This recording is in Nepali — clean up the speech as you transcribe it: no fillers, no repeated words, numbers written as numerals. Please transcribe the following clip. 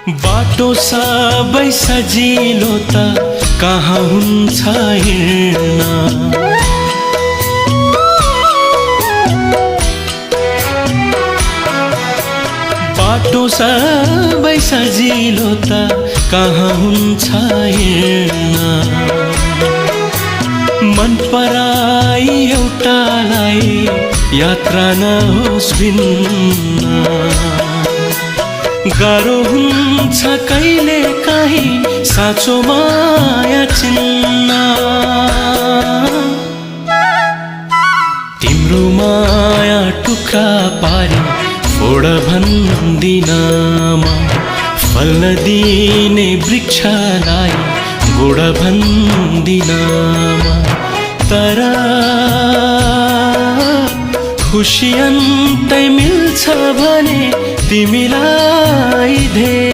बाटो सबै सजिलो त कहाँ हुन्छ हिँड्न। बाटो सबै सजिलो त कहाँ हुन्छ हिँड्न। मन पराई एउटालाई यात्रा नहोस् भिन्न। गाह्रो हुन्छ कहिले काहीँ साँचो माया चिन्न। तिम्रो माया टुक्रा पारी फोड भन्दिनमा, फल्न दिने वृक्षलाई गोड भन्दिनमा। तर खुसी अन्तै मिल्छ भने तिमीलाई